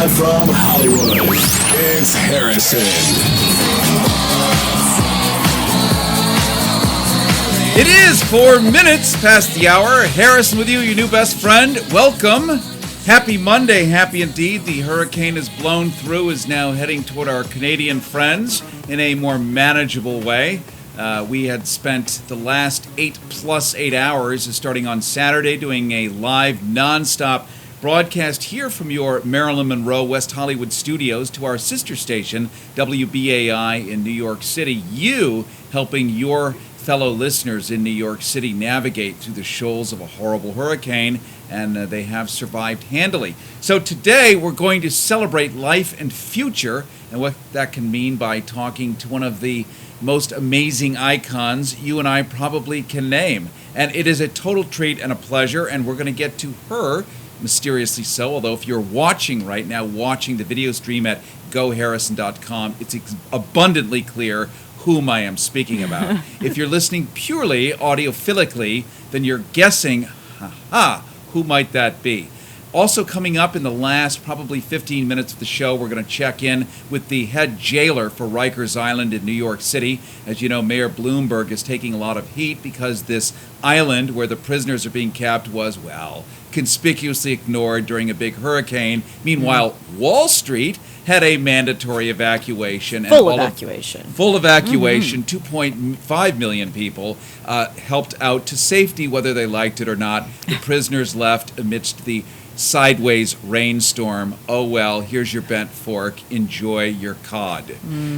Live from Hollywood, it's Harrison. It is 4 minutes past the hour. Harrison with you, your new best friend. Welcome. Happy Monday. Happy indeed. The hurricane has blown through, is now heading toward our Canadian friends in a more manageable way. We had spent the last 8 hours, starting on Saturday, doing a live, non-stop broadcast here from your Marilyn Monroe, West Hollywood studios to our sister station, WBAI in New York City. You helping your fellow listeners in New York City navigate through the shoals of a horrible hurricane, and they have survived handily. So today we're going to celebrate life and future and what that can mean by talking to one of the most amazing icons you and I probably can name. And it is a total treat and a pleasure, and we're going to get to her, mysteriously so, although if you're watching right now, watching the video stream at goharrison.com, it's abundantly clear whom I am speaking about. If you're listening purely audiophilically, then you're guessing, who might that be? Also coming up in the last probably 15 minutes of the show, we're going to check in with the head jailer for Rikers Island in New York City. As you know, Mayor Bloomberg is taking a lot of heat because this island where the prisoners are being kept was, well, conspicuously ignored during a big hurricane. Meanwhile, Wall Street had a mandatory evacuation. Full evacuation. 2.5 million people helped out to safety, whether they liked it or not. The prisoners left amidst the sideways rainstorm. Oh well, here's your bent fork, enjoy your cod.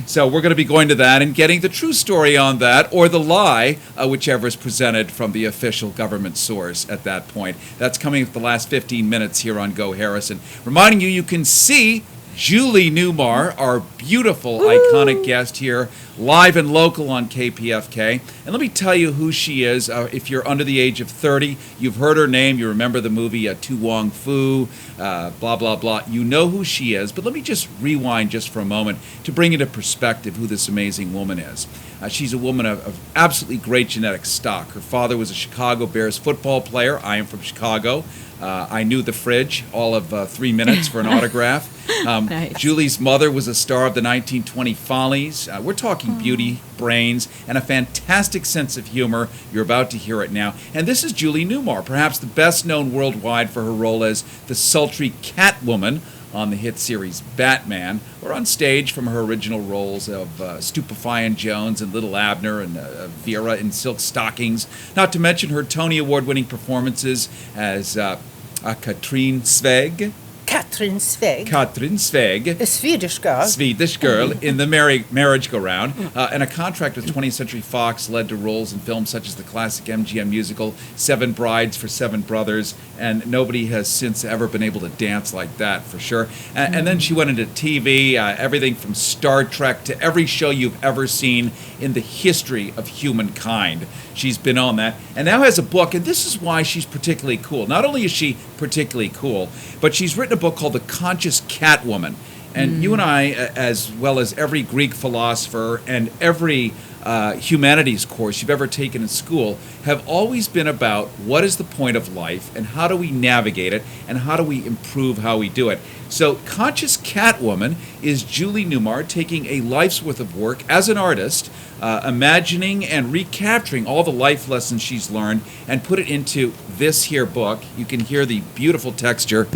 So we're going to be going to that and getting the true story on that, or the lie, whichever is presented from the official government source at that point. That's coming up the last 15 minutes here on Go Harrison. Reminding you can see Julie Newmar, our beautiful, iconic guest here, live and local on KPFK. And let me tell you who she is. If you're under the age of 30, you've heard her name, you remember the movie Tu Wong Fu, blah, blah, blah. You know who she is, but let me just rewind just for a moment to bring into perspective who this amazing woman is. She's a woman of absolutely great genetic stock. Her father was a Chicago Bears football player. I am from Chicago. I knew the fridge all of 3 minutes for an autograph. Nice. Julie's mother was a star of the 1920 Follies. We're talking beauty, brains, and a fantastic sense of humor. You're about to hear it now. And this is Julie Newmar, perhaps the best known worldwide for her role as the sultry Catwoman on the hit series Batman, or on stage from her original roles of Stupefying Jones and Little Abner and Vera in Silk Stockings, not to mention her Tony Award-winning performances as Katrin Sveg. Katrin Sveg. Katrin Sveg. A Swedish girl. Swedish girl in the Marriage Go Round. And a contract with 20th Century Fox led to roles in films such as the classic MGM musical Seven Brides for Seven Brothers. And nobody has since ever been able to dance like that, for sure. And then she went into TV, everything from Star Trek to every show you've ever seen in the history of humankind. She's been on that. And now has a book, and this is why she's particularly cool. Not only is she particularly cool, but she's written a book called The Conscious Catwoman. And you and I, as well as every Greek philosopher and every humanities course you've ever taken in school, have always been about what is the point of life and how do we navigate it and how do we improve how we do it. So Conscious Catwoman is Julie Newmar taking a life's worth of work as an artist, imagining and recapturing all the life lessons she's learned and put it into this here book. You can hear the beautiful texture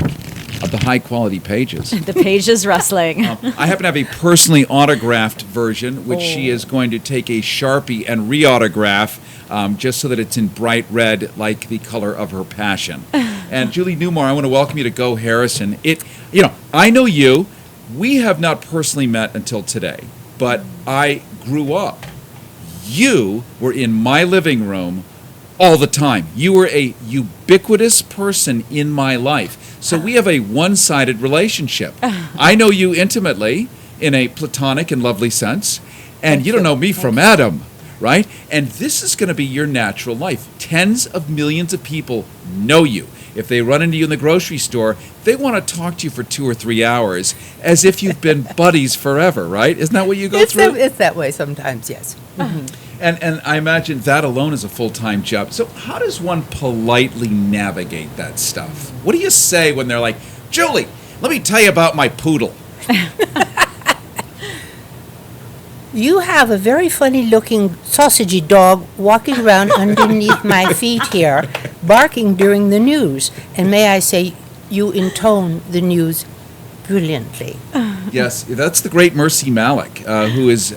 of the high-quality pages. The pages rustling. I happen to have a personally autographed version, which she is going to take a Sharpie and re-autograph just so that it's in bright red like the color of her passion. And Julie Newmar, I want to welcome you to Go Harrison. I know you. We have not personally met until today, but I grew up. You were in my living room all the time. You were a ubiquitous person in my life. So we have a one-sided relationship. I know you intimately in a platonic and lovely sense, and you don't know me from Adam, right? And this is going to be your natural life. Tens of millions of people know you. If they run into you in the grocery store, they want to talk to you for 2 or 3 hours as if you've been buddies forever, right? Isn't that what you go through? It's that way sometimes, yes. And I imagine that alone is a full-time job. So how does one politely navigate that stuff? What do you say when they're like, Julie, Let me tell you about my poodle. You have a very funny-looking sausagey dog walking around underneath my feet here, barking during the news. And may I say, you intone the news brilliantly. Yes, that's the great Mercy Malik, who has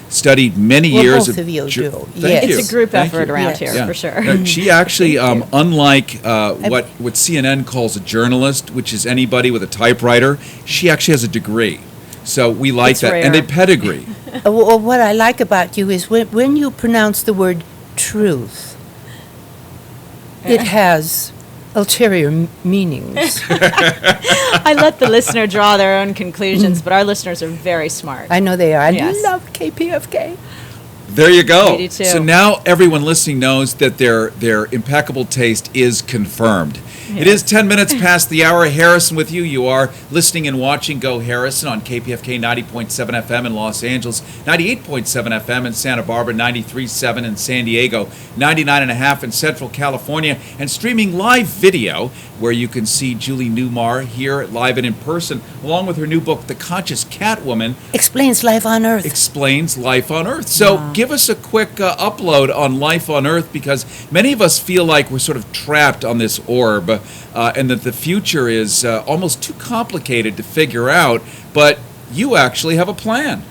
studied many Well, years both of you do. Thank Yes. you. It's a group Thank effort you. around Yes. here, Yeah. for sure. She actually, unlike what CNN calls a journalist, which is anybody with a typewriter, she actually has a degree. So we like It's that. rare. And a pedigree. Well, what I like about you is when you pronounce the word truth, it has ulterior meanings. I let the listener draw their own conclusions, but our listeners are very smart. I know they are. I Yes. love KPFK. There you go. We do too. So now everyone listening knows that their impeccable taste is confirmed. It is 10 minutes past the hour. Harrison with you. You are listening and watching Go Harrison on KPFK 90.7 FM in Los Angeles, 98.7 FM in Santa Barbara, 93.7 in San Diego, 99.5 in Central California, and streaming live video where you can see Julie Newmar here live and in person, along with her new book, The Conscious Catwoman Explains life on Earth. Explains Life on Earth. So give us a quick upload on Life on Earth, because many of us feel like we're sort of trapped on this orb and that the future is almost too complicated to figure out, but you actually have a plan.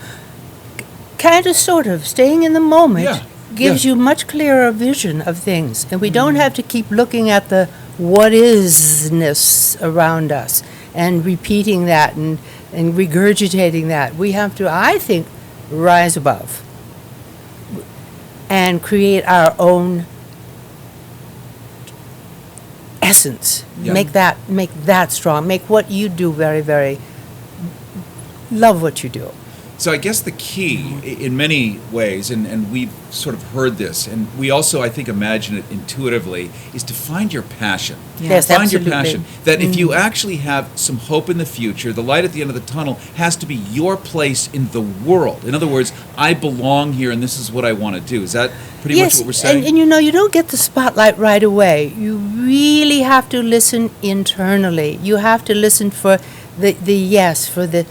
Kind of, sort of. Staying in the moment Yeah, gives yeah. you much clearer vision of things. And we don't have to keep looking at the what isness around us and repeating that and regurgitating that. We have to, I think, rise above and create our own essence. Yeah. Make that strong. Make what you do very, very, love what you do. So I guess the key in many ways, and we've sort of heard this, and we also, I think, imagine it intuitively, is to find your passion. Yes, Find absolutely. your passion. That if you actually have some hope in the future, the light at the end of the tunnel has to be your place in the world. In other words, I belong here and this is what I want to do. Is that pretty much what we're saying? And you know, you don't get the spotlight right away. You really have to listen internally. You have to listen for the yes, for the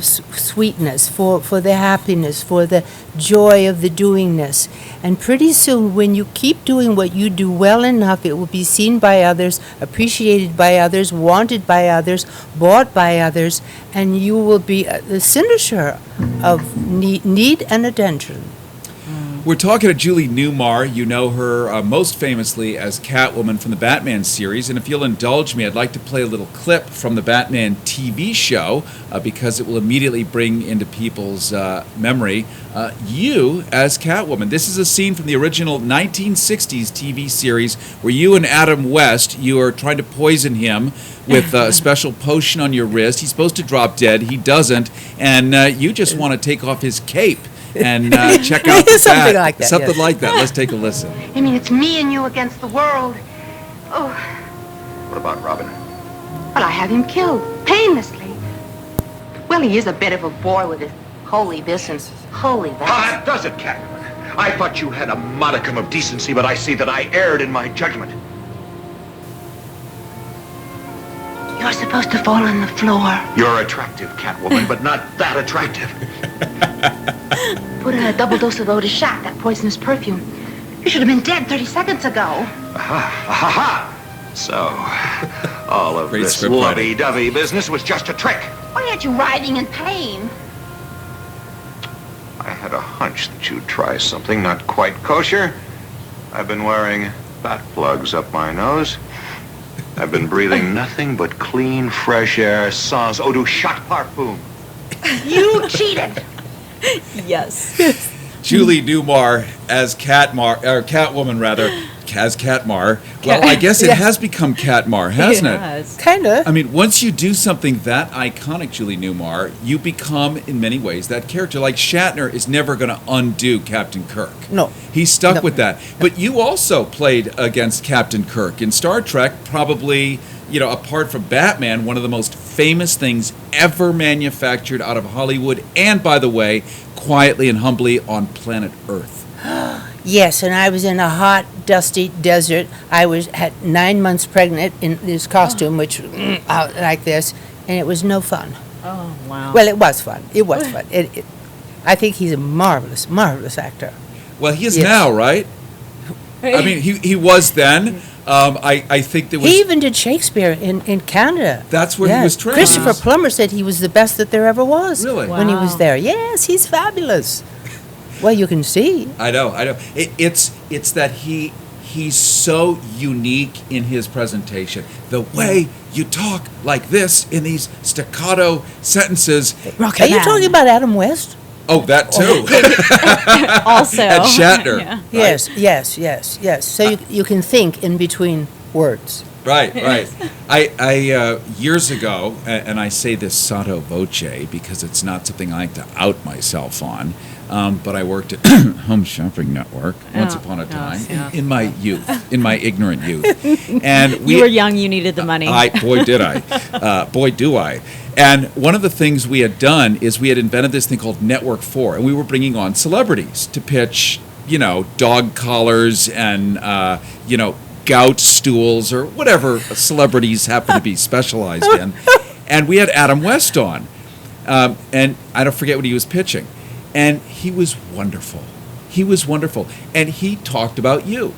sweetness, for the happiness, for the joy of the doingness. And pretty soon, when you keep doing what you do well enough, it will be seen by others, appreciated by others, wanted by others, bought by others, and you will be the cynosure of need and attention. We're talking to Julie Newmar. You know her most famously as Catwoman from the Batman series. And if you'll indulge me, I'd like to play a little clip from the Batman TV show because it will immediately bring into people's memory you as Catwoman. This is a scene from the original 1960s TV series where you and Adam West, you are trying to poison him with a special potion on your wrist. He's supposed to drop dead. He doesn't. And you just want to take off his cape and check out the Something bat. like that, Something yes. like that. Let's take a listen. I mean, it's me and you against the world. Oh, What about Robin? well, I have him killed, painlessly. Well, he is a bit of a bore with his holy this and holy that. That does it, Catwoman. I thought you had a modicum of decency, but I see that I erred in my judgment. You're supposed to fall on the floor. You're attractive, Catwoman, but not that attractive. Put a double dose of Otis shot, that poisonous perfume. You should have been dead 30 seconds ago. Ha! So, all of Great this script writing. lovey-dovey business was just a trick. Why aren't you writhing in pain? I had a hunch that you'd try something not quite kosher. I've been wearing bat plugs up my nose. I've been breathing nothing but clean, fresh air, sans eau de shot parfum. You cheated. Yes. Julie Newmar as Catwoman, rather, as Catmar. Well, I guess it Yeah. has become Catmar, hasn't it? Yes. Kind of. I mean, once you do something that iconic, Julie Newmar, you become, in many ways, that character. Like Shatner is never going to undo Captain Kirk. No. He's stuck No. with that. But you also played against Captain Kirk in Star Trek, probably, apart from Batman, one of the most famous things ever manufactured out of Hollywood, and, by the way, quietly and humbly on planet Earth. Yes, and I was in a hot, dusty desert. I was had 9 months pregnant in this costume, which out like this, and it was no fun. Oh, wow. Well, it was fun. It was fun. I think he's a marvelous, marvelous actor. Well, he is Yes. now, right? I mean, he was then. I think there was. He even did Shakespeare in Canada. That's where he was trained. Christopher Plummer said he was the best that there ever was. Really? When he was Wow. there. Yes, he's fabulous. Well, you can see. I know. It's that he's so unique in his presentation. The way you talk like this in these staccato sentences. Are you talking about Adam West? Oh, that too. Also. And Shatner. Yeah. Yes, yes. So you can think in between words. Right. I years ago, and I say this sotto voce because it's not something I like to out myself on, but I worked at Home Shopping Network once upon a time in my youth, in my ignorant youth, and You were young, you needed the money. Boy, did I. Boy, do I. And one of the things we had done is we had invented this thing called Network 4, and we were bringing on celebrities to pitch, dog collars and, gout stools or whatever celebrities happen to be specialized in. And we had Adam West on, and I don't forget what he was pitching. And he was wonderful. And he talked about you.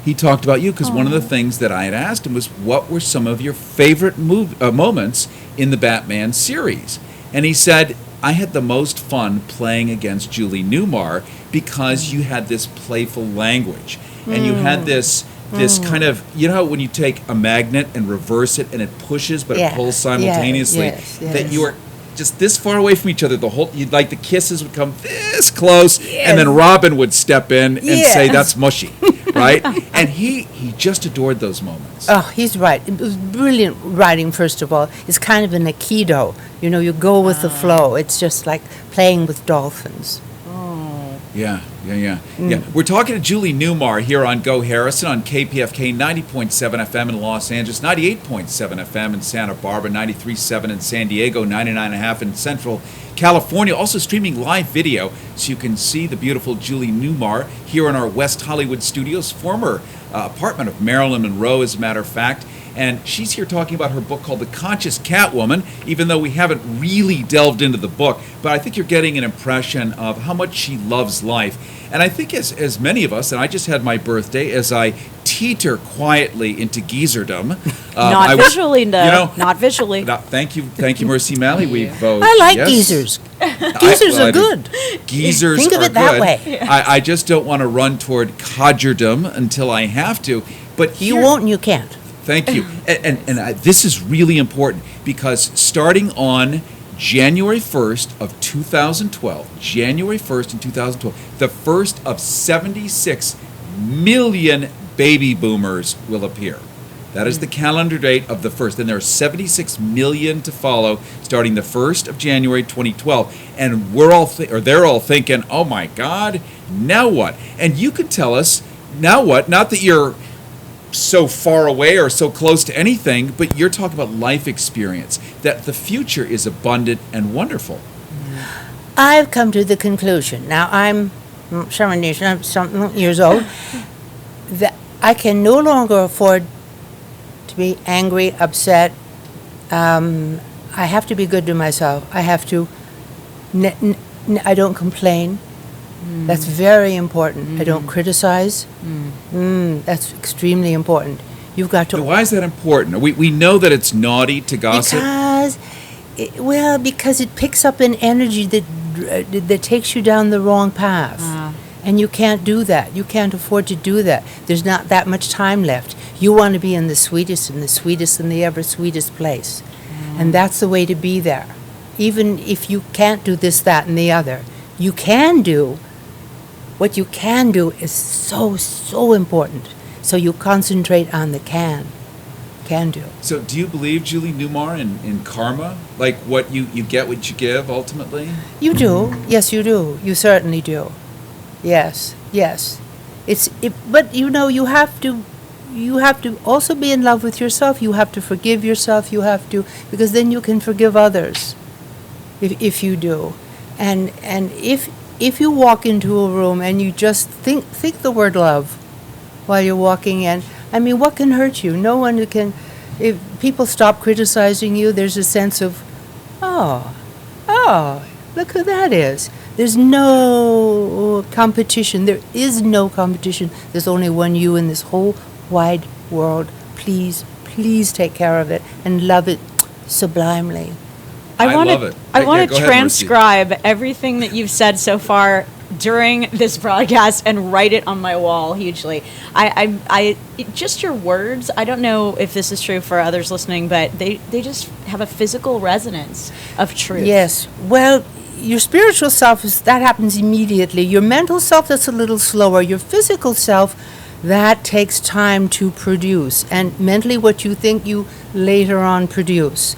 Because one of the things that I had asked him was, what were some of your favorite moments in the Batman series? And he said, I had the most fun playing against Julie Newmar because you had this playful language. And you had this kind of, how when you take a magnet and reverse it and it pushes but it pulls simultaneously, Yes. that you were just this far away from each other, the kisses would come this close, and then Robin would step in and say, that's mushy, right? And he just adored those moments. Oh, he's right. It was brilliant writing, first of all. It's kind of an aikido. You go with the flow. It's just like playing with dolphins. Yeah. We're talking to Julie Newmar here on Go Harrison on KPFK 90.7 FM in Los Angeles, 98.7 FM in Santa Barbara, 93.7 in San Diego, 99.5 in Central California. Also streaming live video so you can see the beautiful Julie Newmar here in our West Hollywood studios, former apartment of Marilyn Monroe, as a matter of fact. And she's here talking about her book called The Conscious Catwoman, even though we haven't really delved into the book. But I think you're getting an impression of how much she loves life. And I think as many of us, and I just had my birthday, as I teeter quietly into geezerdom. Not visually, though. Not visually. Thank you, Mercy Malley. We both. I like geezers. Geezers are good. Geezers Think of are it that good. way. I just don't want to run toward codgerdom until I have to. But You won't and you can't. Thank you. And this is really important because starting on January 1st of 2012, the first of 76 million baby boomers will appear. That is the calendar date of the first. Then there are 76 million to follow starting the 1st of January 2012. And they're all thinking, oh my God, now what? And you could tell us, now what? Not that you're so far away or so close to anything, but you're talking about life experience, that the future is abundant and wonderful. I've come to the conclusion, now I'm 70-something years old, that I can no longer afford to be angry, upset. I have to be good to myself. I have to, I don't complain. That's very important. I don't criticize. That's extremely important. You've got to. Now, why is that important? We know that it's naughty to gossip. Because it picks up an energy that takes you down the wrong path. And you can't do that. You can't afford to do that. There's not that much time left. You want to be in the sweetest and the ever sweetest place. And that's the way to be there. Even if you can't do this, that, and the other, you can do. What you can do is so important. So you concentrate on the can do. So do you believe, Julie Newmar, in karma? Like what you get what you give, ultimately? You do. Yes, you do. You certainly do. Yes. But you have to also be in love with yourself. You have to forgive yourself. because then you can forgive others if you do. And if you walk into a room and you just think the word love while you're walking in, I mean, what can hurt you? No one can. If people stop criticizing you, there's a sense of, oh, look who that is. There's no competition. There is no competition. There's only one you in this whole wide world. Please take care of it and love it sublimely. I love it. I want go to ahead, transcribe everything that you've said so far during this broadcast and write it on my wall hugely. Just your words, I don't know if this is true for others listening, but they just have a physical resonance of truth. Yes. Well, your spiritual self, that happens immediately. Your mental self, that's a little slower. Your physical self, that takes time to produce. And mentally, what you think, you later on produce.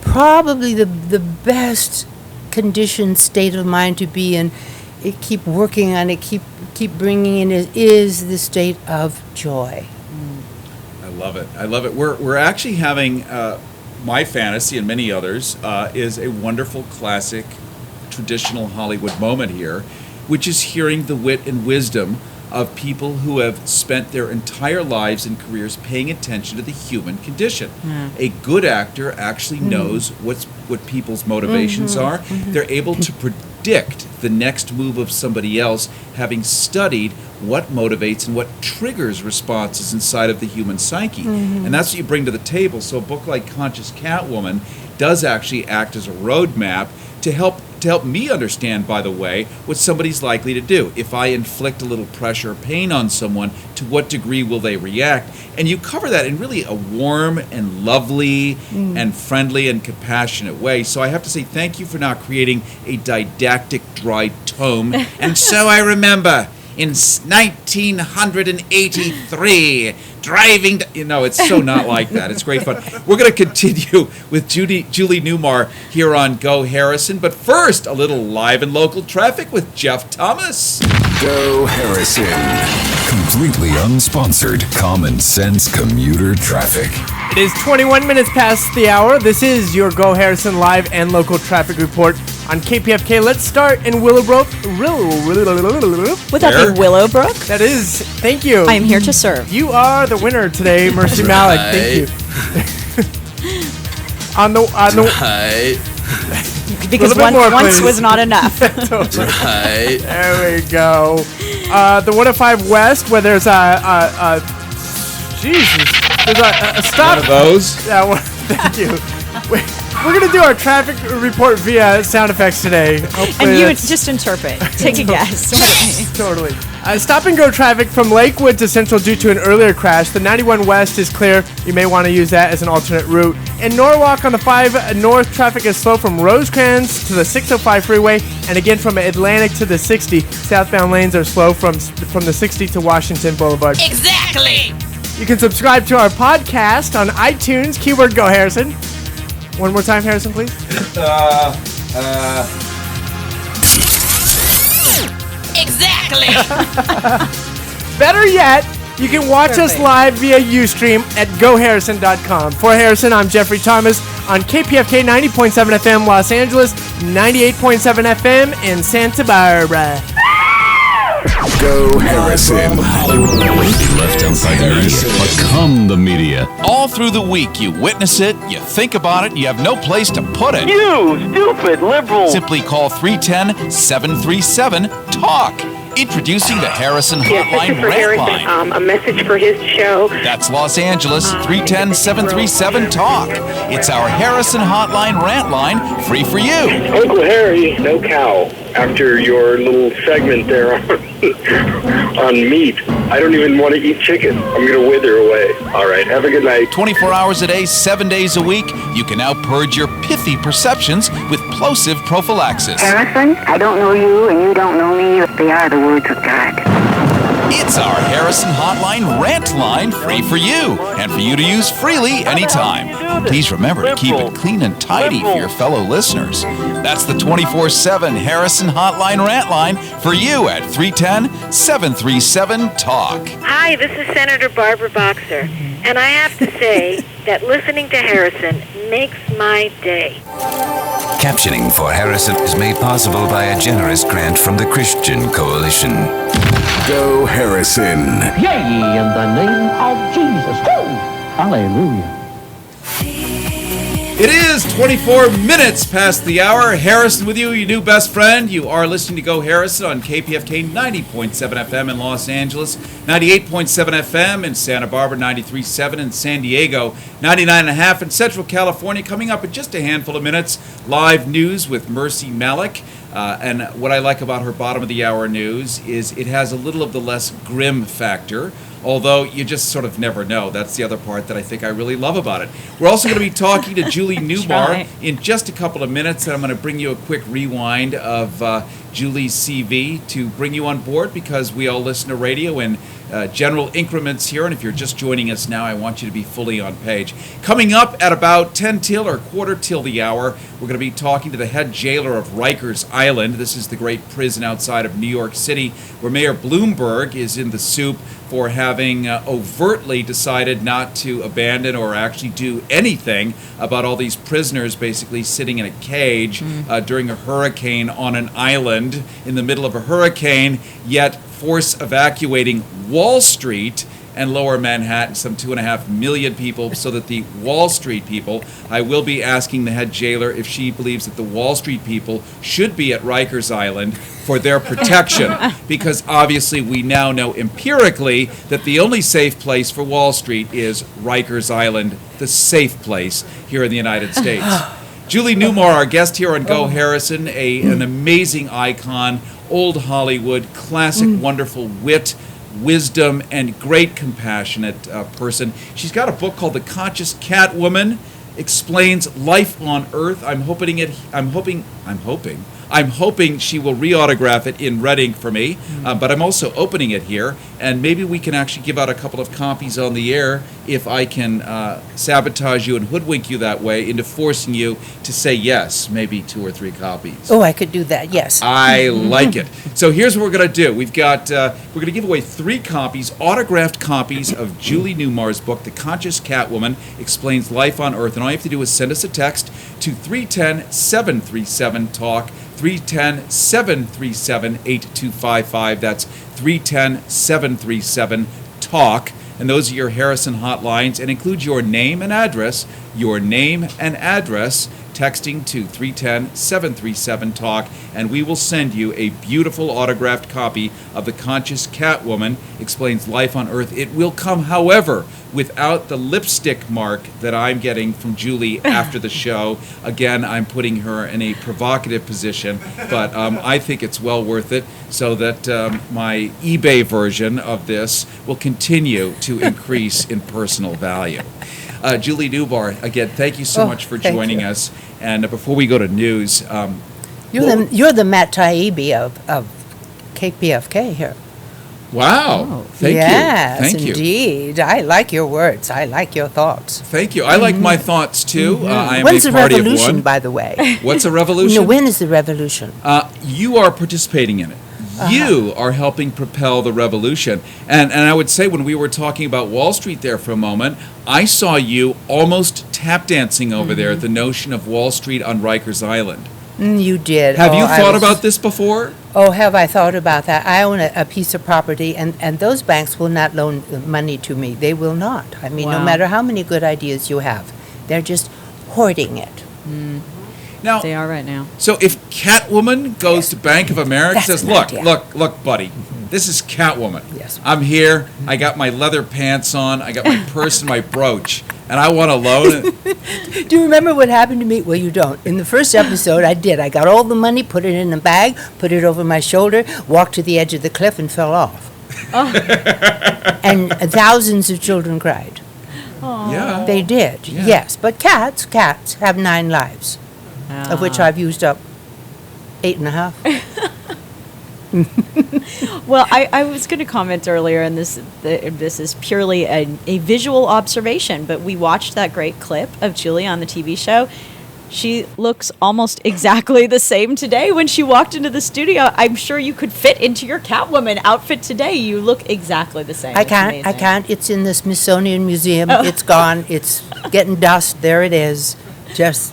Probably the best conditioned state of mind to be in, keep working on it, keep bringing in, is the state of joy. I love it. We're actually having my fantasy and many others is a wonderful classic traditional Hollywood moment here, which is hearing the wit and wisdom of people who have spent their entire lives and careers paying attention to the human condition. A good actor actually knows what people's motivations are. They're able to predict the next move of somebody else, having studied what motivates and what triggers responses inside of the human psyche. And that's what you bring to the table. So a book like Conscious Catwoman does actually act as a roadmap to help me understand, by the way, what somebody's likely to do. If I inflict a little pressure or pain on someone, to what degree will they react? And you cover that in really a warm and lovely and friendly and compassionate way. So I have to say thank you for now creating a didactic, dry tome. And so I remember in 1983, driving... it's so not like that. It's great fun. We're going to continue with Julie Newmar here on Go Harrison. But first, a little live and local traffic with Jeff Thomas. Go Harrison. Completely unsponsored, common sense commuter traffic. It is 21 minutes past the hour. This is your Go Harrison live and local traffic report on KPFK. Let's start in Willowbrook. Would that be Willowbrook? That is. Thank you. I am here to serve. You are the winner today, Mercy Malik. Thank you. on the Right. Because once was not enough. Right. There we go. The 105 West, where there's Jesus. There's a stop. One of those. Yeah, thank you. We're going to do our traffic report via sound effects today. Hopefully and you just interpret. Take a guess what it means. Totally. Stop and go traffic from Lakewood to Central due to an earlier crash. The 91 West is clear. You may want to use that as an alternate route. In Norwalk on the 5 North, traffic is slow from Rosecrans to the 605 freeway. And again from Atlantic to the 60. Southbound lanes are slow from the 60 to Washington Boulevard. Exactly! You can subscribe to our podcast on iTunes. Keyword Go Harrison. One more time, Harrison, please. Exactly! Better yet, you can watch us live via Ustream at goharrison.com. For Harrison, I'm Jeffrey Thomas on KPFK 90.7 FM Los Angeles, 98.7 FM in Santa Barbara. Go Harrison. Left outside the media. Become the media. All through the week, you witness it, you think about it, you have no place to put it. You stupid liberal. Simply call 310-737-TALK. Introducing the Harrison Hotline Rant Line. A message for his show. That's Los Angeles, 310-737-TALK. It's our Harrison Hotline Rant Line, free for you. Uncle Harry, no cow. After your little segment there on meat, I don't even want to eat chicken. I'm going to wither away. All right, have a good night. 24 hours a day, 7 days a week, you can now purge your pithy perceptions with plosive prophylaxis. Harrison, I don't know you and you don't know me. They are the words of God. It's our Harrison Hotline Rant Line, free for you, and for you to use freely anytime. Please remember to keep it clean and tidy for your fellow listeners. That's the 24/7 Harrison Hotline Rant Line for you at 310-737-TALK. Hi, this is Senator Barbara Boxer, and I have to say, that listening to Harrison makes my day. Captioning for Harrison is made possible by a generous grant from the Christian Coalition. Go Harrison. Yea, in the name of Jesus. Woo! Hallelujah. It is 24 minutes past the hour. Harrison with you, your new best friend. You are listening to Go Harrison on KPFK 90.7 FM in Los Angeles, 98.7 FM in Santa Barbara, 93.7 in San Diego, 99.5 in Central California. Coming up in just a handful of minutes, live news with Mercy Malik. And what I like about her bottom of the hour news is it has a little of the less grim factor, although you just sort of never know. That's the other part that I think I really love about it. We're also going to be talking to Julie Newmar in just a couple of minutes, and I'm going to bring you a quick rewind of Julie's CV to bring you on board, because we all listen to radio in general increments here, and if you're just joining us now, I want you to be fully on page. Coming up at about 10 till or quarter till the hour, we're going to be talking to the head jailer of Rikers Island. This is the great prison outside of New York City, where Mayor Bloomberg is in the soup for having overtly decided not to abandon or actually do anything about all these prisoners basically sitting in a cage during a hurricane on an island in the middle of a hurricane, yet force evacuating Wall Street and Lower Manhattan, some 2.5 million people, so that the Wall Street people, I will be asking the head jailer if she believes that the Wall Street people should be at Rikers Island for their protection, because obviously we now know empirically that the only safe place for Wall Street is Rikers Island, the safe place here in the United States. Julie Newmar, our guest here on Go Harrison, an amazing icon, old Hollywood, classic, wonderful wit, wisdom, and great compassionate person. She's got a book called The Conscious Catwoman Explains Life on Earth. I'm hoping she will re-autograph it in Reading for me, but I'm also opening it here, and maybe we can actually give out a couple of copies on the air if I can sabotage you and hoodwink you that way into forcing you to say yes, maybe 2 or 3 copies. Oh, I could do that, yes. I like it. So here's what we're going to do. We're going to give away 3 copies, autographed copies of Julie Newmar's book, The Conscious Catwoman Explains Life on Earth, and all you have to do is send us a text to 310-737-TALK, 310-737-8255. That's 310-737-TALK. And those are your Harrison hotlines, and include your name and address, texting to 310-737-TALK, and we will send you a beautiful autographed copy of The Conscious Catwoman Explains Life on Earth. It will come, however, without the lipstick mark that I'm getting from Julie after the show. Again, I'm putting her in a provocative position, but I think it's well worth it, so that my eBay version of this will continue to increase in personal value. Julie Newmar, again, thank you so much for joining us. And before we go to news, you're the Matt Taibbi of KPFK here. Wow! Thank you. Yes, indeed. I like your words. I like your thoughts. Thank you. I like my thoughts too. I am When's a the party revolution, of one. by the way? What's a revolution? No, when is the revolution? You are participating in it. You are helping propel the revolution. And I would say, when we were talking about Wall Street there for a moment, I saw you almost tap dancing over there at the notion of Wall Street on Rikers Island. You did. Have you thought about this before? Oh, have I thought about that? I own a piece of property, and those banks will not loan money to me. They will not. I mean, no matter how many good ideas you have, they're just hoarding it. Now, they are right now. So if Catwoman goes to Bank of America and says, look, buddy, this is Catwoman. Yes. I'm here. I got my leather pants on. I got my purse and my brooch, and I want to loan it. Do you remember what happened to me? Well, you don't. In the first episode, I did. I got all the money, put it in a bag, put it over my shoulder, walked to the edge of the cliff, and fell off. And thousands of children cried. Yeah. They did, yes. But cats have 9 lives, of which I've used up 8.5. Well, I was going to comment earlier, and this is purely a visual observation, but we watched that great clip of Julie on the TV show. She looks almost exactly the same today. When she walked into the studio, I'm sure you could fit into your Catwoman outfit today. You look exactly the same. I It's can't. amazing. I can't. It's in the Smithsonian Museum. Oh. It's gone. It's getting dust. There it is. Just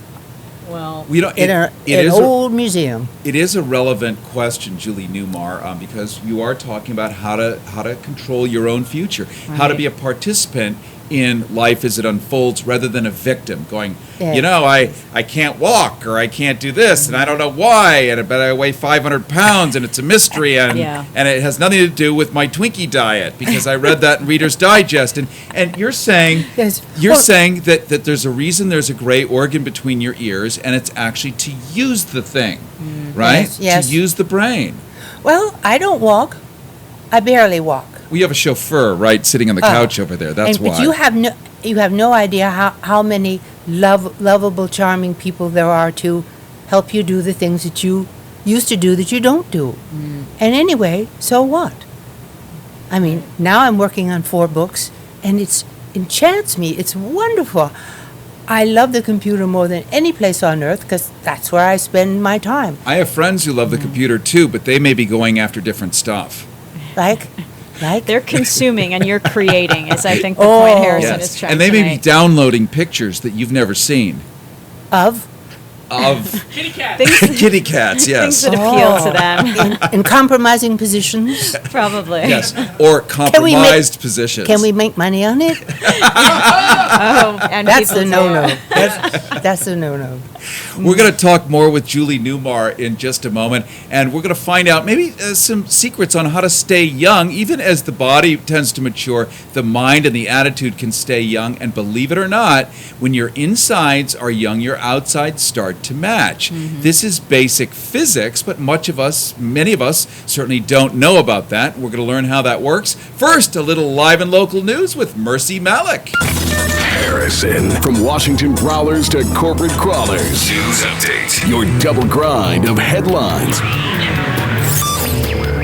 Well, We don't. in an old museum. It is a relevant question, Julie Newmar, because you are talking about how to control your own future, how to Right. be a participant in life as it unfolds, rather than a victim going, Yeah. you know, I can't walk, or I can't do this, and I don't know why, but I weigh 500 pounds, and it's a mystery, and Yeah. and it has nothing to do with my Twinkie diet, because I read that in Reader's Digest, and you're saying Yes. you're Well- saying that there's a reason there's a gray organ between your ears, and it's actually to use the thing, right? Yes. To use the brain. Well, I don't walk. I barely walk. We have a chauffeur, right, sitting on the couch over there. That's and, why. But you have no idea how many lovable, charming people there are to help you do the things that you used to do that you don't do. And anyway, so what? I mean, now I'm working on 4 books, and it enchants me. It's wonderful. I love the computer more than any place on earth because that's where I spend my time. I have friends who love the computer too, but they may be going after different stuff. Like? they're consuming and you're creating, is I think the point Harrison is trying And they to may be make. downloading pictures that you've never seen. Of Kitty Kitty cats, yes. Things that appeal to them. in compromising positions. Probably. Yes, or compromised positions. Can we make money on it? And That's people the no-no. That's the no-no. We're going to talk more with Julie Newmar in just a moment, and we're going to find out maybe some secrets on how to stay young. Even as the body tends to mature, the mind and the attitude can stay young, and believe it or not, when your insides are young, your outsides start to match. This is basic physics, but many of us certainly don't know about that. We're going to learn how that works. First, a little live and local news with Mercy Malik. Harrison. From Washington prowlers to corporate crawlers. News update. Your double grind of headlines.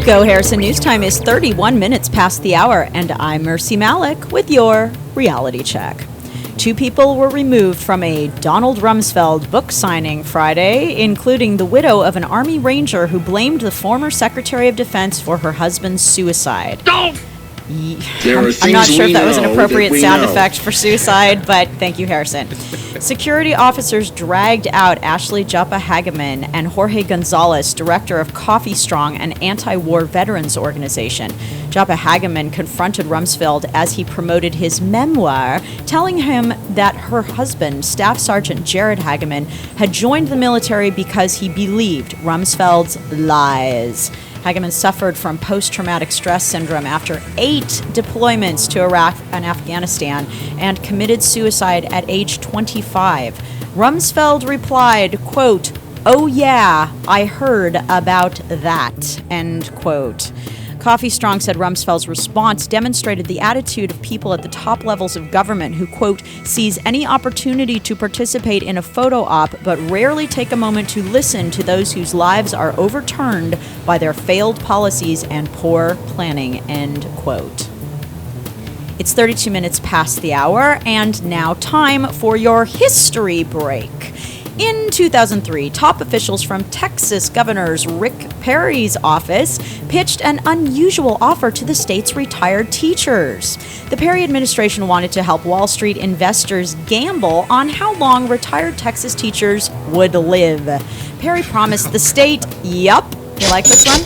Go Harrison News Time is 31 minutes past the hour, and I'm Mercy Malik with your reality check. 2 people were removed from a Donald Rumsfeld book signing Friday, including the widow of an Army Ranger who blamed the former Secretary of Defense for her husband's suicide. I'm not sure if that was an appropriate sound effect for suicide, but thank you, Harrison. Security officers dragged out Ashley Joppa Hageman and Jorge Gonzalez, director of Coffee Strong, an anti-war veterans organization. Joppa Hageman confronted Rumsfeld as he promoted his memoir, telling him that her husband, Staff Sergeant Jared Hageman, had joined the military because he believed Rumsfeld's lies. Hageman suffered from post-traumatic stress syndrome after 8 deployments to Iraq and Afghanistan and committed suicide at age 25. Rumsfeld replied, quote, "Oh yeah, I heard about that," end quote. Coffee Strong said Rumsfeld's response demonstrated the attitude of people at the top levels of government who, quote, "seize any opportunity to participate in a photo op but rarely take a moment to listen to those whose lives are overturned by their failed policies and poor planning," end quote. It's 32 minutes past the hour, and now time for your history break. In 2003, top officials from Texas Governor's Rick Perry's office pitched an unusual offer to the state's retired teachers. The Perry administration wanted to help Wall Street investors gamble on how long retired Texas teachers would live. Perry promised the state, you like this one?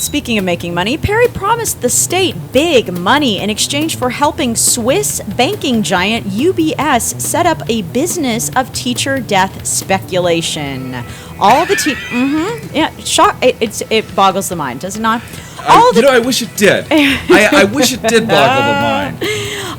Speaking of making money, Perry promised the state big money in exchange for helping Swiss banking giant UBS set up a business of teacher death speculation. All the it boggles the mind, does it not? I wish it did. I wish it did boggle the mind.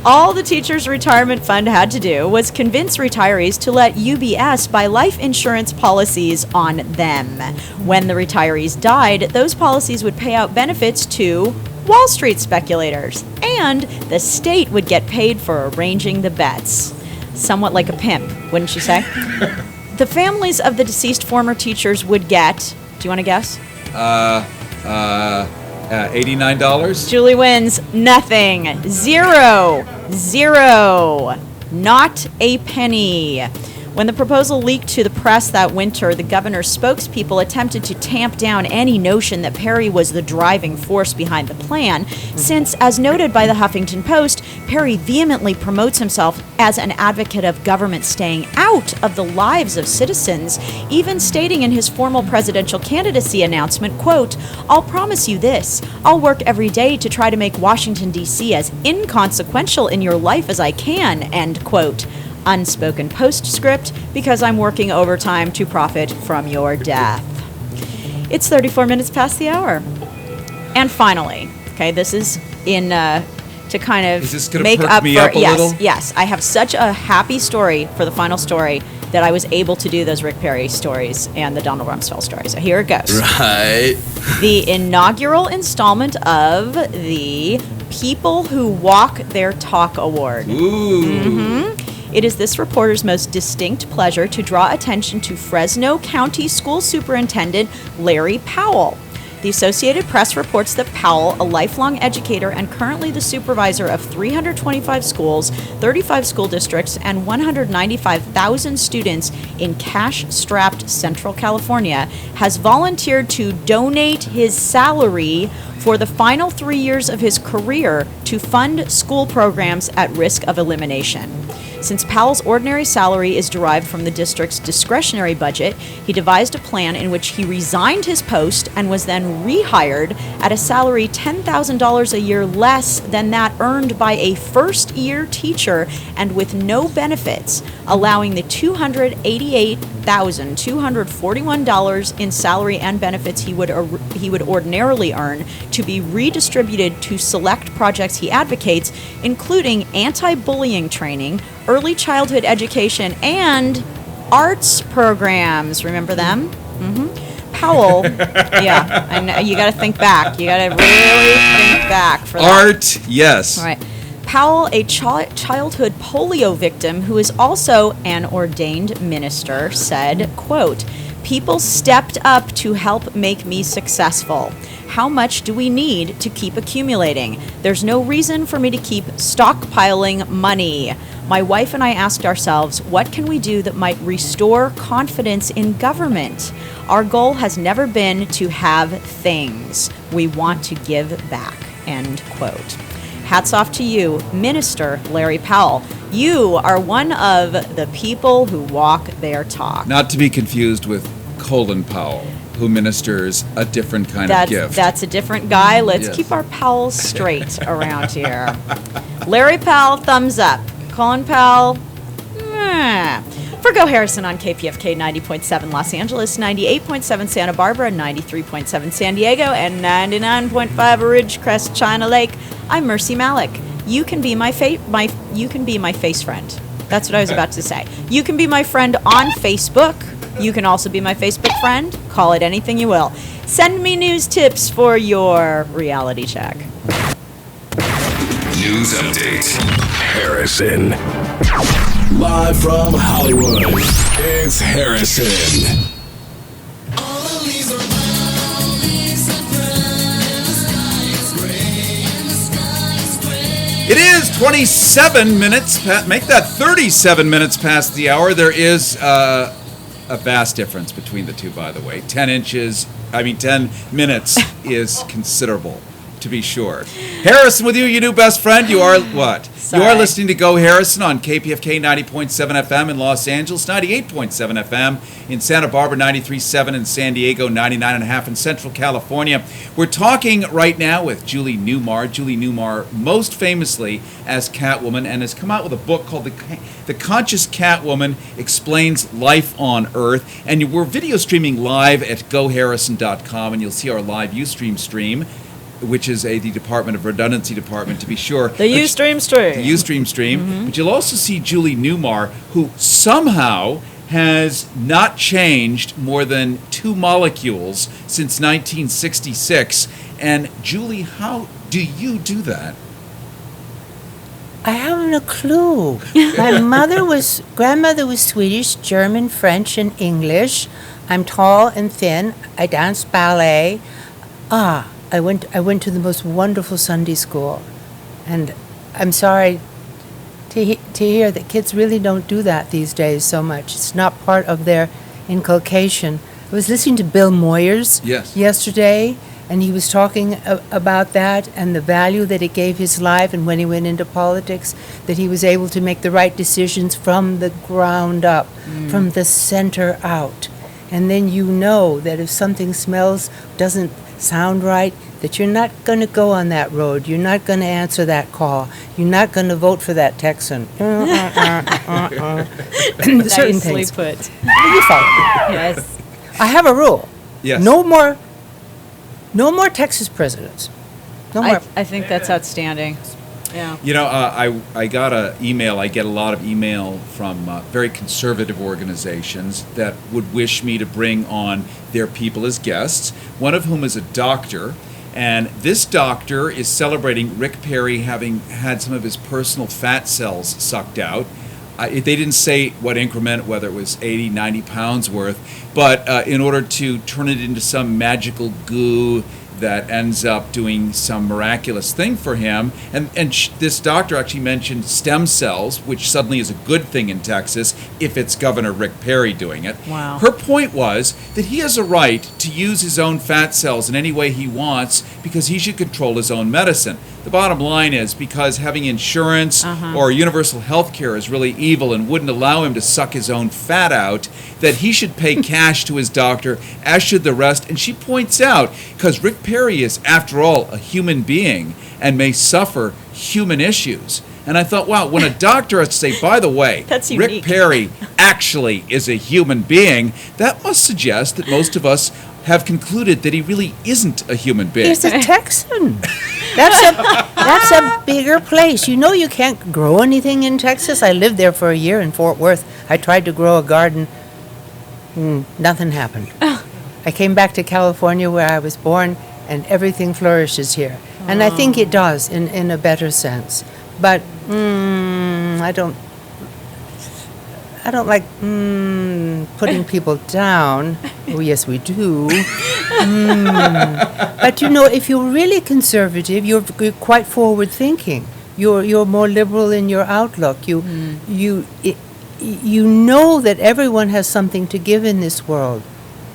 All the teachers' retirement fund had to do was convince retirees to let UBS buy life insurance policies on them. When the retirees died, those policies would pay out benefits to Wall Street speculators, and the state would get paid for arranging the bets. Somewhat like a pimp, wouldn't you say? The families of the deceased former teachers would get, do you want to guess? $89? Julie wins nothing. Zero. Not a penny. When the proposal leaked to the press that winter, the governor's spokespeople attempted to tamp down any notion that Perry was the driving force behind the plan, since, as noted by the Huffington Post, Perry vehemently promotes himself as an advocate of government staying out of the lives of citizens, even stating in his formal presidential candidacy announcement, quote, "I'll promise you this, I'll work every day to try to make Washington, D.C. as inconsequential in your life as I can," end quote. Unspoken postscript, because I'm working overtime to profit from your death. It's 34 minutes past the hour. And finally, okay, this is in to kind of is this gonna make perk up me for up a little? Yes. I have such a happy story for the final story that I was able to do those Rick Perry stories and the Donald Rumsfeld stories. So here it goes. Right. The inaugural installment of the People Who Walk Their Talk Award. Ooh. It is this reporter's most distinct pleasure to draw attention to Fresno County School Superintendent Larry Powell. The Associated Press reports that Powell, a lifelong educator and currently the supervisor of 325 schools, 35 school districts, and 195,000 students in cash-strapped Central California, has volunteered to donate his salary for the final 3 years of his career to fund school programs at risk of elimination. Since Powell's ordinary salary is derived from the district's discretionary budget, he devised a plan in which he resigned his post and was then rehired at a salary $10,000 a year less than that earned by a first-year teacher and with no benefits, allowing the $288,241 in salary and benefits he would ordinarily earn to be redistributed to select projects he advocates, including anti-bullying training, early childhood education, and arts programs. Remember them? Powell, yeah, and you got to think back. You got to really think back for that. Art, yes. All right. Powell, a childhood polio victim who is also an ordained minister, said, quote, "People stepped up to help make me successful. How much do we need to keep accumulating? There's no reason for me to keep stockpiling money. My wife and I asked ourselves, what can we do that might restore confidence in government? Our goal has never been to have things. We want to give back," end quote. Hats off to you, Minister Larry Powell. You are one of the people who walk their talk. Not to be confused with Colin Powell, who ministers a different kind of gift. That's a different guy. Let's Yes. keep our Powells straight around here. Larry Powell, thumbs up. Colin Powell, For Go Harrison on KPFK 90.7 Los Angeles, 98.7 Santa Barbara, 93.7 San Diego, and 99.5 Ridgecrest, China Lake, I'm Mercy Malik. You can be my face friend. That's what I was about to say. You can be my friend on Facebook. You can also be my Facebook friend. Call it anything you will. Send me news tips for your reality check. News update. Harrison. Live from Hollywood, it's Harrison. It is 27 minutes, make that 37 minutes past the hour. There is a vast difference between the two, by the way. 10 minutes is considerable, to be sure. Harrison with you, your new best friend. You are what? Sorry. You are listening to Go Harrison on KPFK 90.7 FM in Los Angeles, 98.7 FM in Santa Barbara, 93.7 in San Diego, 99.5 in Central California. We're talking right now with Julie Newmar. Julie Newmar, most famously as Catwoman, and has come out with a book called The Conscious Catwoman Explains Life on Earth. And we're video streaming live at GoHarrison.com, and you'll see our live Ustream stream, which is the Department of Redundancy Department, to be sure. The Ustream stream. The Ustream stream. But you'll also see Julie Newmar, who somehow has not changed more than 2 molecules since 1966. And Julie, how do you do that? I haven't a clue. My grandmother was Swedish, German, French, and English. I'm tall and thin. I dance ballet. I went to the most wonderful Sunday school, and I'm sorry to hear that kids really don't do that these days so much. It's not part of their inculcation. I was listening to Bill Moyers yesterday, and he was talking about that and the value that it gave his life, and when he went into politics, that he was able to make the right decisions from the ground up, from the center out. And then you know that if something doesn't sound right, that you're not going to go on that road. You're not going to answer that call. You're not going to vote for that Texan. Certain Nicely things. put. You follow me. Yes. I have a rule. Yes. No more Texas presidents. No more. I think that's outstanding. Yeah. You know, I got an email. I get a lot of email from very conservative organizations that would wish me to bring on their people as guests, one of whom is a doctor. And this doctor is celebrating Rick Perry having had some of his personal fat cells sucked out. They didn't say what increment, whether it was 80, 90 pounds worth, but in order to turn it into some magical goo that ends up doing some miraculous thing for him. And this doctor actually mentioned stem cells, which suddenly is a good thing in Texas if it's Governor Rick Perry doing it. Wow. Her point was that he has a right to use his own fat cells in any way he wants because he should control his own medicine. The bottom line is because having insurance or universal health care is really evil and wouldn't allow him to suck his own fat out, that he should pay cash to his doctor, as should the rest. And she points out, because Rick Perry is, after all, a human being and may suffer human issues. And I thought, wow, when a doctor has to say, by the way, That's Rick unique. Perry actually is a human being, that must suggest that most of us have concluded that he really isn't a human being. He's a Texan. That's a bigger place. You know you can't grow anything in Texas. I lived there for a year in Fort Worth. I tried to grow a garden. Nothing happened. I came back to California where I was born, and everything flourishes here. And I think it does in a better sense. But I don't like putting people down. Oh, yes, we do. But you know, if you're really conservative, you're quite forward-thinking. You're more liberal in your outlook. You know that everyone has something to give in this world,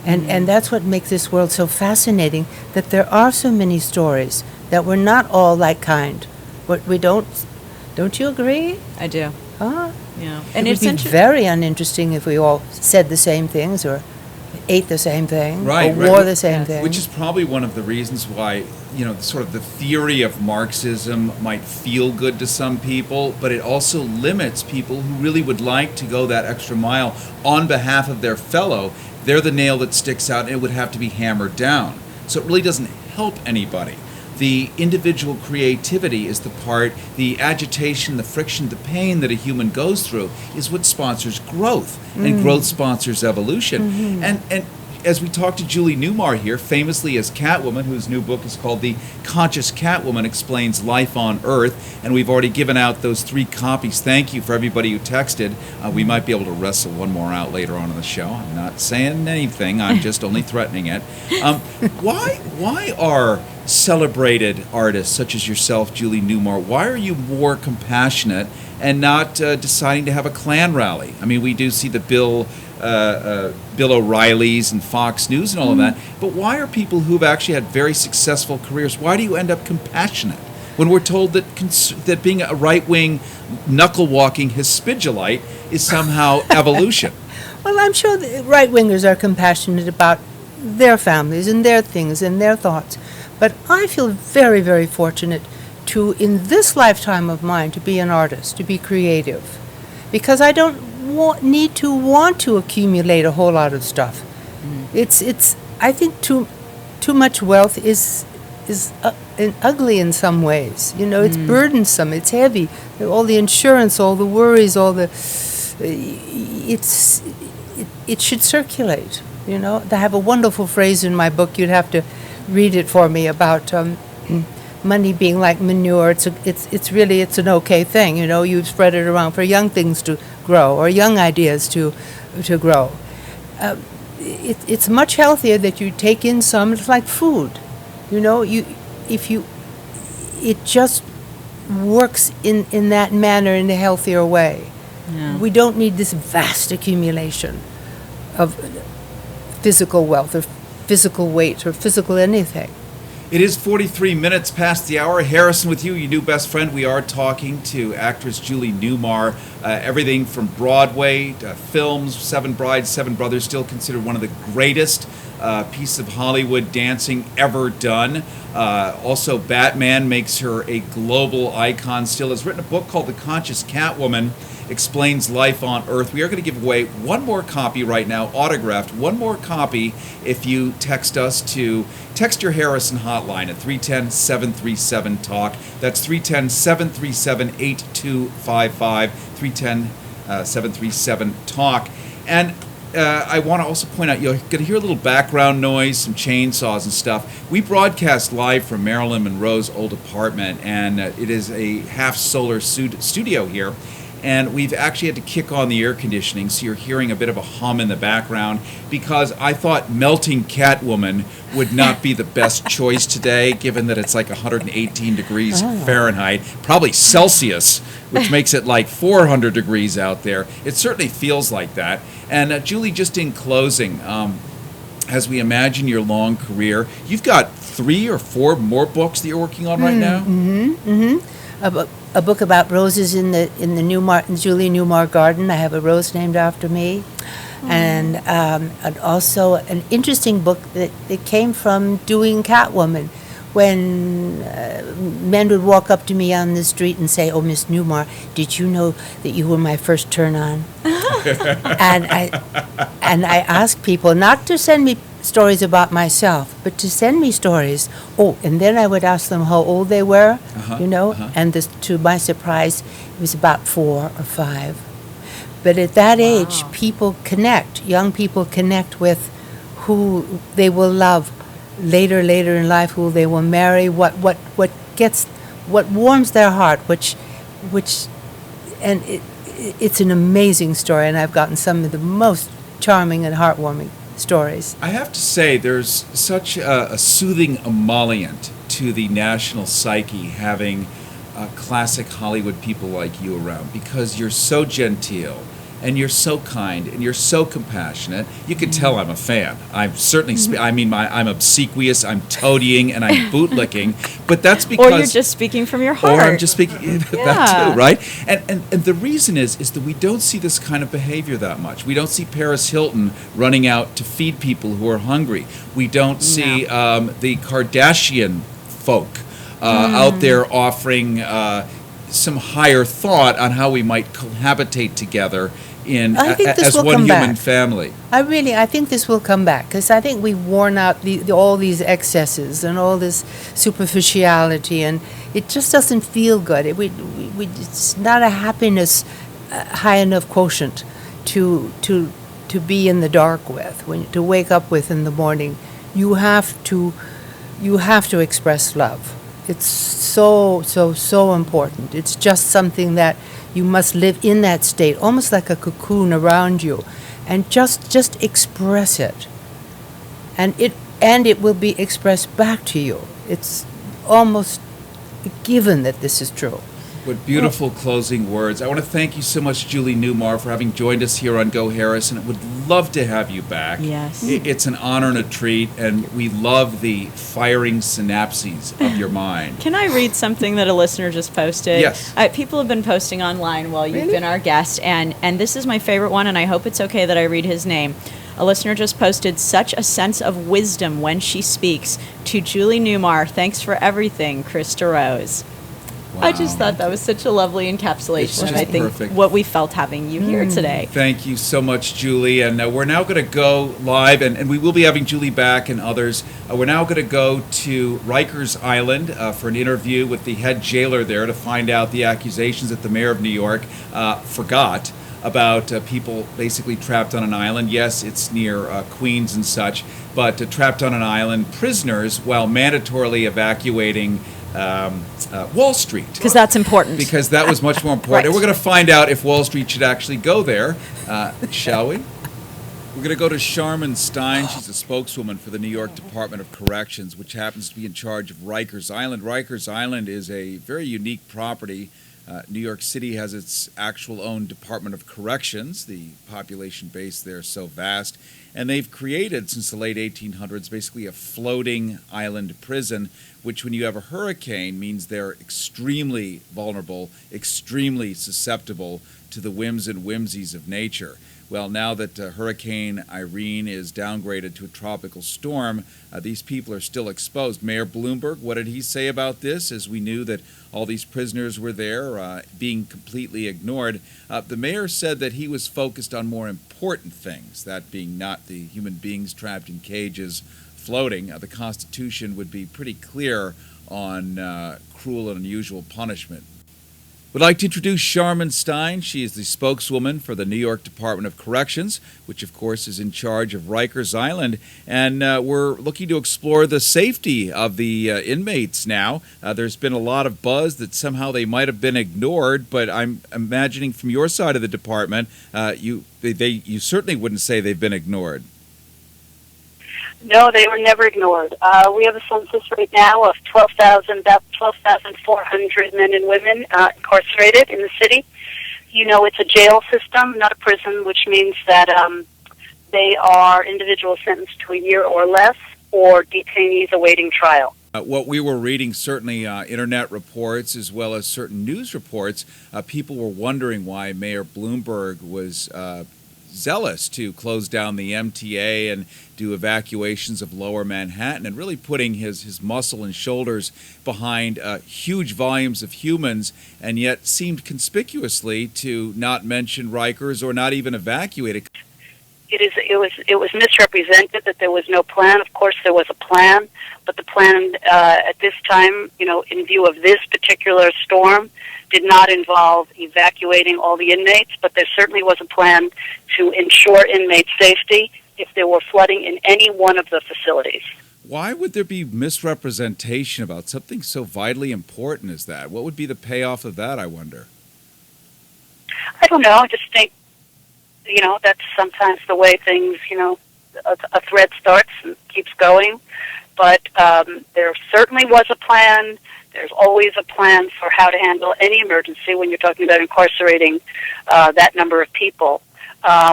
and that's what makes this world so fascinating. That there are so many stories that we're not all like kind. But we don't. Don't you agree? I do. Huh? Yeah. And it would be very uninteresting if we all said the same things or ate the same thing or wore the same thing. Which is probably one of the reasons why, you know, sort of the theory of Marxism might feel good to some people, but it also limits people who really would like to go that extra mile on behalf of their fellow. They're the nail that sticks out, and it would have to be hammered down. So it really doesn't help anybody. The individual creativity is the part, the agitation, the friction, the pain that a human goes through is what sponsors growth, and growth sponsors evolution. And as we talked to Julie Newmar here, famously as Catwoman, whose new book is called The Conscious Catwoman Explains Life on Earth, and we've already given out those 3 copies. Thank you for everybody who texted. We might be able to wrestle one more out later on in the show. I'm not saying anything. I'm just only threatening it. Why are celebrated artists such as yourself, Julie Newmar, why are you more compassionate and not deciding to have a Klan rally? I mean, we do see the Bill O'Reillys and Fox News and all of that, but why are people who've actually had very successful careers, why do you end up compassionate when we're told that that being a right-wing, knuckle-walking Hispidulite is somehow evolution? Well, I'm sure the right-wingers are compassionate about their families and their things and their thoughts. But I feel very, very fortunate to, in this lifetime of mine, to be an artist, to be creative. Because I don't need to want to accumulate a whole lot of stuff. I think too much wealth is ugly in some ways. You know, it's burdensome, it's heavy. All the insurance, all the worries, it should circulate. You know, I have a wonderful phrase in my book. You'd have to read it for me about money being like manure. It's really an okay thing. You know, you spread it around for young things to grow or young ideas to grow. It's much healthier that you take in some. It's like food. You know, works in that manner in a healthier way. Yeah. We don't need this vast accumulation of physical wealth or physical weight or physical anything. It is 43 minutes past the hour. Harrison with you, your new best friend. We are talking to actress Julie Newmar. Everything from Broadway to films, Seven Brides, Seven Brothers, still considered one of the greatest piece of Hollywood dancing ever done. Also, Batman makes her a global icon still. Has written a book called The Conscious Catwoman Explains Life on Earth. We are going to give away one more copy right now, autographed, one more copy if you text your Harrison hotline at 310-737-TALK. That's 310-737-8255, 310-737-TALK. And I want to also point out, you're going to hear a little background noise, some chainsaws and stuff. We broadcast live from Marilyn Monroe's old apartment, and it is a half-solar studio here. And we've actually had to kick on the air conditioning, so you're hearing a bit of a hum in the background, because I thought melting Catwoman would not be the best choice today, given that it's like 118 degrees Fahrenheit, probably Celsius, which makes it like 400 degrees out there. It certainly feels like that. And Julie, just in closing, as we imagine your long career, you've got 3 or 4 more books that you're working on right now? A book about roses in the Julie Newmar garden. I have a rose named after me. And also an interesting book that came from doing Catwoman. When men would walk up to me on the street and say, "Oh, Miss Newmar, did you know that you were my first turn on?" and I ask people not to send me stories about myself, but to send me stories. Oh, and then I would ask them how old they were, and to my surprise, it was about 4 or 5. But at that age, young people connect with who they will love later in life, who they will marry, what warms their heart, and it's an amazing story, and I've gotten some of the most charming and heartwarming stories. I have to say, there's such a soothing emollient to the national psyche having classic Hollywood people like you around, because you're so genteel and you're so kind and you're so compassionate. You can tell I'm a fan. I'm certainly, I'm obsequious, I'm toadying, and I'm bootlicking, but that's because... Or you're just speaking from your heart. Or I'm just speaking, that too, right? And the reason is that we don't see this kind of behavior that much. We don't see Paris Hilton running out to feed people who are hungry. We don't see the Kardashian folk out there offering some higher thought on how we might cohabitate together as one human family. I think this will come back, because I think we've worn out all these excesses and all this superficiality, and it just doesn't feel good. It's not a happiness high enough quotient to be in the dark with, to wake up with in the morning. You have to express love. It's so important. It's just something that you must live in that state, almost like a cocoon around you, and just express it. And it will be expressed back to you. It's almost a given that this is true. What beautiful closing words. I want to thank you so much, Julie Newmar, for having joined us here on Go Harrison. I would love to have you back. Yes. It's an honor and a treat, and we love the firing synapses of your mind. Can I read something that a listener just posted? Yes. People have been posting online while you've been our guest, and this is my favorite one, and I hope it's okay that I read his name. A listener just posted, "Such a sense of wisdom when she speaks. To Julie Newmar, thanks for everything, Krista Rose." Wow. I just thought that was such a lovely encapsulation of, I think, perfect. What we felt having you here today. Thank you so much, Julie. And we're now going to go live, and we will be having Julie back and others. We're now going to go to Rikers Island for an interview with the head jailer there to find out the accusations that the mayor of New York forgot about people basically trapped on an island. Yes, it's near Queens and such, but trapped on an island, prisoners, while mandatorily evacuating Wall Street. Because that's important. Because that was much more important. Right. And we're going to find out if Wall Street should actually go there, shall we? We're going to go to Charmin Stein. She's a spokeswoman for the New York Department of Corrections, which happens to be in charge of Rikers Island. Rikers Island is a very unique property. New York City has its actual own Department of Corrections. The population base there is so vast. And they've created, since the late 1800s, basically a floating island prison, which when you have a hurricane means they're extremely vulnerable, extremely susceptible to the whims and whimsies of nature. Well, now that Hurricane Irene is downgraded to a tropical storm, these people are still exposed. Mayor Bloomberg, what did he say about this, as we knew that all these prisoners were there being completely ignored? The mayor said that he was focused on more important things, that being not the human beings trapped in cages floating. The Constitution would be pretty clear on cruel and unusual punishment. Would like to introduce Charmin Stein. She is the spokeswoman for the New York Department of Corrections, which of course is in charge of Rikers Island. And we're looking to explore the safety of the inmates now. There's been a lot of buzz that somehow they might have been ignored, but I'm imagining from your side of the department, you certainly wouldn't say they've been ignored. No, they were never ignored. We have a census right now of about 12,400 men and women incarcerated in the city. You know, it's a jail system, not a prison, which means that they are individuals sentenced to a year or less, or detainees awaiting trial. What we were reading, certainly internet reports as well as certain news reports, people were wondering why Mayor Bloomberg was zealous to close down the MTA and do evacuations of lower Manhattan, and really putting his muscle and shoulders behind huge volumes of humans, and yet seemed conspicuously to not mention Rikers or not even evacuate it. It was misrepresented that there was no plan. Of course, there was a plan, but the plan at this time, you know, in view of this particular storm, did not involve evacuating all the inmates, but there certainly was a plan to ensure inmate safety if there were flooding in any one of the facilities. Why would there be misrepresentation about something so vitally important as that? What would be the payoff of that, I wonder? I don't know. I just think, you know, that's sometimes the way things, you know, a thread starts and keeps going. But there certainly was a plan. There's always a plan for how to handle any emergency when you're talking about incarcerating that number of people.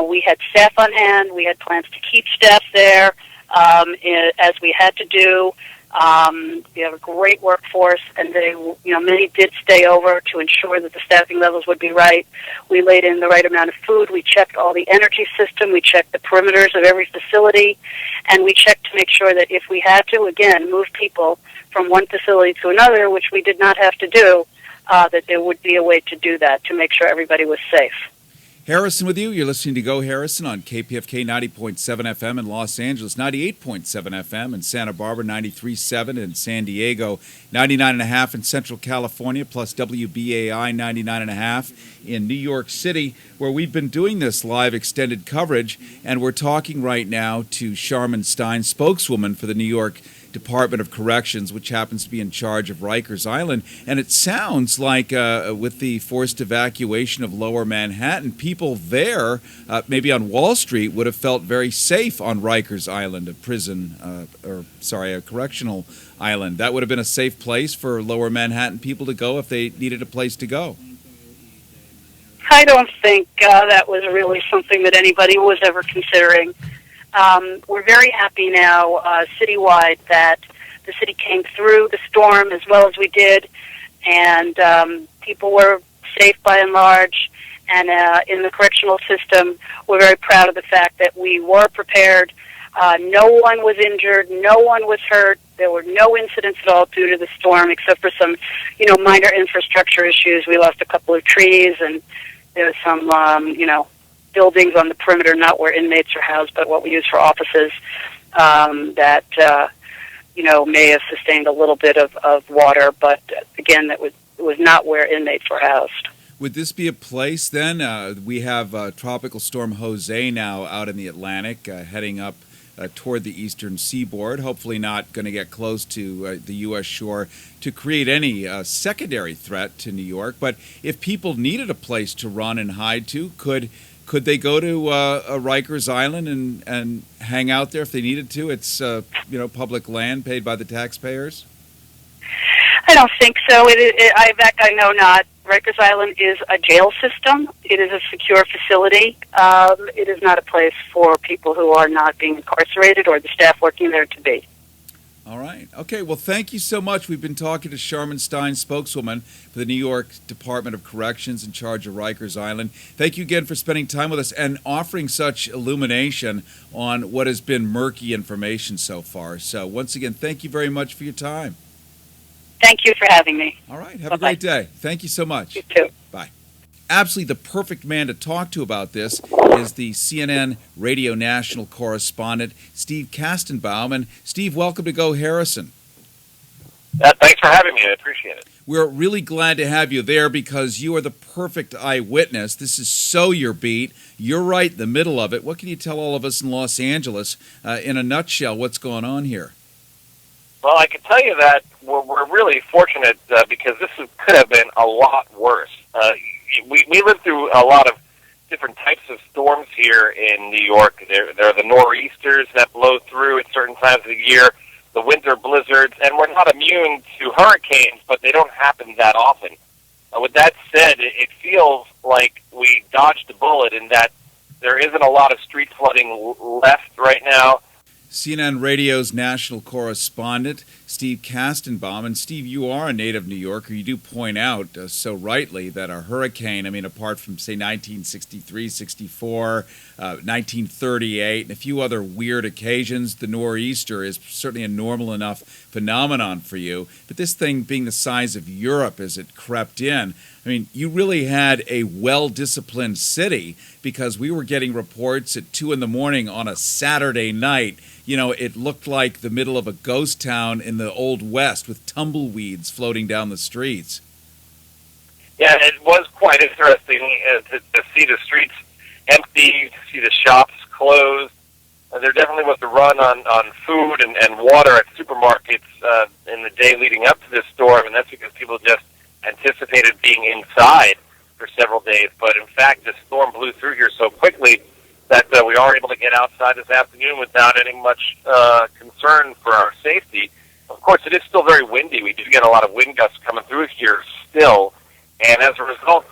We had staff on hand. We had plans to keep staff there as we had to do. We have a great workforce, and many did stay over to ensure that the staffing levels would be right. We laid in the right amount of food. We checked all the energy system. We checked the perimeters of every facility, and we checked to make sure that if we had to, again, move people from one facility to another, which we did not have to do, that there would be a way to do that to make sure everybody was safe. Harrison with you. You're listening to Go Harrison on KPFK 90.7 FM in Los Angeles, 98.7 FM in Santa Barbara, 93.7 in San Diego, 99.5 in Central California, plus WBAI 99.5 in New York City, where we've been doing this live extended coverage. And we're talking right now to Charmin Stein, spokeswoman for the New York Department of Corrections, which happens to be in charge of Rikers Island. And it sounds like with the forced evacuation of lower Manhattan, people there, maybe on Wall Street, would have felt very safe on Rikers Island, a correctional island. That would have been a safe place for lower Manhattan people to go if they needed a place to go. I don't think that was really something that anybody was ever considering. We're very happy now, citywide, that the city came through the storm as well as we did, and people were safe by and large. And in the correctional system, we're very proud of the fact that we were prepared. No one was injured. No one was hurt. There were no incidents at all due to the storm, except for some, minor infrastructure issues. We lost a couple of trees, and there was some, buildings on the perimeter, not where inmates are housed, but what we use for offices, that may have sustained a little bit of water. But again, it was not where inmates were housed. Would this be a place then? We have Tropical Storm Jose now out in the Atlantic, heading up toward the eastern seaboard, hopefully not going to get close to the U.S. shore to create any secondary threat to New York. But if people needed a place to run and hide to, could Could they go to Rikers Island and hang out there if they needed to? It's public land paid by the taxpayers. I don't think so. In fact, I know not. Rikers Island is a jail system. It is a secure facility. It is not a place for people who are not being incarcerated or the staff working there to be. All right. Okay. Well, thank you so much. We've been talking to Sharman Stein, spokeswoman for the New York Department of Corrections in charge of Rikers Island. Thank you again for spending time with us and offering such illumination on what has been murky information so far. So once again, thank you very much for your time. Thank you for having me. All right. Have a great day. Thank you so much. You too. Bye. Absolutely the perfect man to talk to about this is the CNN radio national correspondent, Steve Kastenbaum. And Steve, welcome to Go Harrison. Thanks for having me. I appreciate it. We're really glad to have you there because you are the perfect eyewitness. This is so your beat. You're right in the middle of it. What can you tell all of us in Los Angeles, in a nutshell, what's going on here? Well, I can tell you that we're really fortunate because this could have been a lot worse. We lived through a lot of different types of storms here in New York. There are the nor'easters that blow through at certain times of the year, the winter blizzards, and we're not immune to hurricanes, but they don't happen that often. With that said, it feels like we dodged a bullet in that there isn't a lot of street flooding left right now. CNN Radio's national correspondent, Steve Kastenbaum. And Steve, you are a native New Yorker. You do point out so rightly that a hurricane, apart from, say, 1963, 64, 1938, and a few other weird occasions, the nor'easter is certainly a normal enough phenomenon for you. But this thing being the size of Europe as it crept in, you really had a well-disciplined city because we were getting reports at 2 a.m. on a Saturday night. It looked like the middle of a ghost town in the Old West with tumbleweeds floating down the streets. Yeah, it was quite interesting to see the streets empty, to see the shops closed. There definitely was a run on food and water at supermarkets in the day leading up to this storm, and that's because people just anticipated being inside for several days. But in fact, the storm blew through here so quickly that we are able to get outside this afternoon without any much concern for our safety. Of course, it is still very windy. We do get a lot of wind gusts coming through here still, and as a result,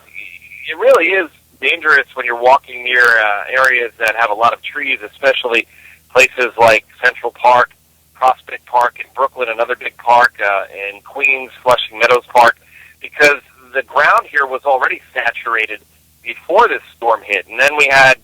it really is dangerous when you're walking near areas that have a lot of trees, especially places like Central Park, Prospect Park in Brooklyn, another big park, in Queens, Flushing Meadows Park, because the ground here was already saturated before this storm hit, and then we had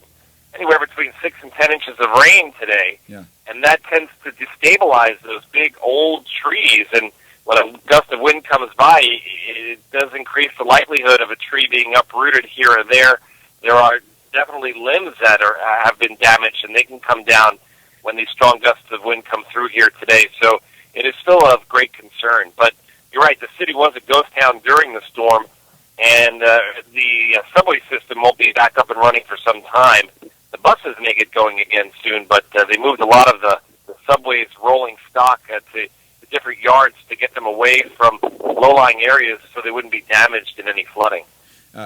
anywhere between 6 and 10 inches of rain today, and that tends to destabilize those big old trees, and when a gust of wind comes by, it does increase the likelihood of a tree being uprooted here or there. There are definitely limbs that have been damaged, and they can come down when these strong gusts of wind come through here today, so it is still of great concern. But you're right, the city was a ghost town during the storm, and the subway system won't be back up and running for some time. The buses may get going again soon, but they moved a lot of the subway's rolling stock to the different yards to get them away from low-lying areas so they wouldn't be damaged in any flooding.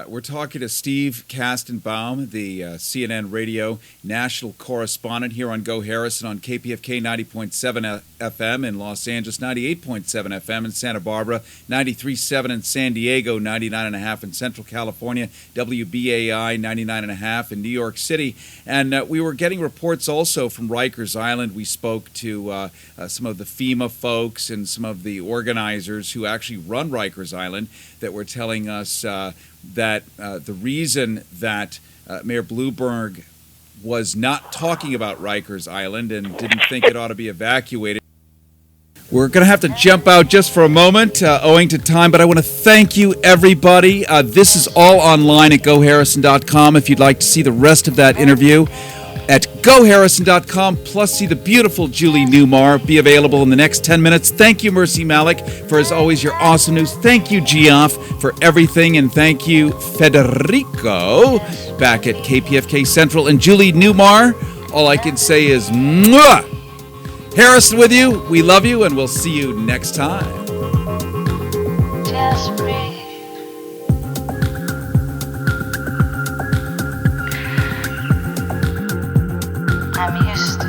We're talking to Steve Kastenbaum, the CNN radio national correspondent here on Go Harrison on KPFK 90.7 FM in Los Angeles, 98.7 FM in Santa Barbara, 93.7 in San Diego, 99.5 in Central California, WBAI 99.5 in New York City. And we were getting reports also from Rikers Island. We spoke to some of the FEMA folks and some of the organizers who actually run Rikers Island that were telling us that the reason that Mayor Bloomberg was not talking about Rikers Island and didn't think it ought to be evacuated. We're going to have to jump out just for a moment, owing to time, but I want to thank you, everybody. This is all online at GoHarrison.com if you'd like to see the rest of that interview. At GoHarrison.com, plus see the beautiful Julie Newmar be available in the next 10 minutes. Thank you, Mercy Malik, for, as always, your awesome news. Thank you, Geoff, for everything. And thank you, Federico, back at KPFK Central. And Julie Newmar, all I can say is, mwah! Harrison with you. We love you, and we'll see you next time. Just breathe. I'm used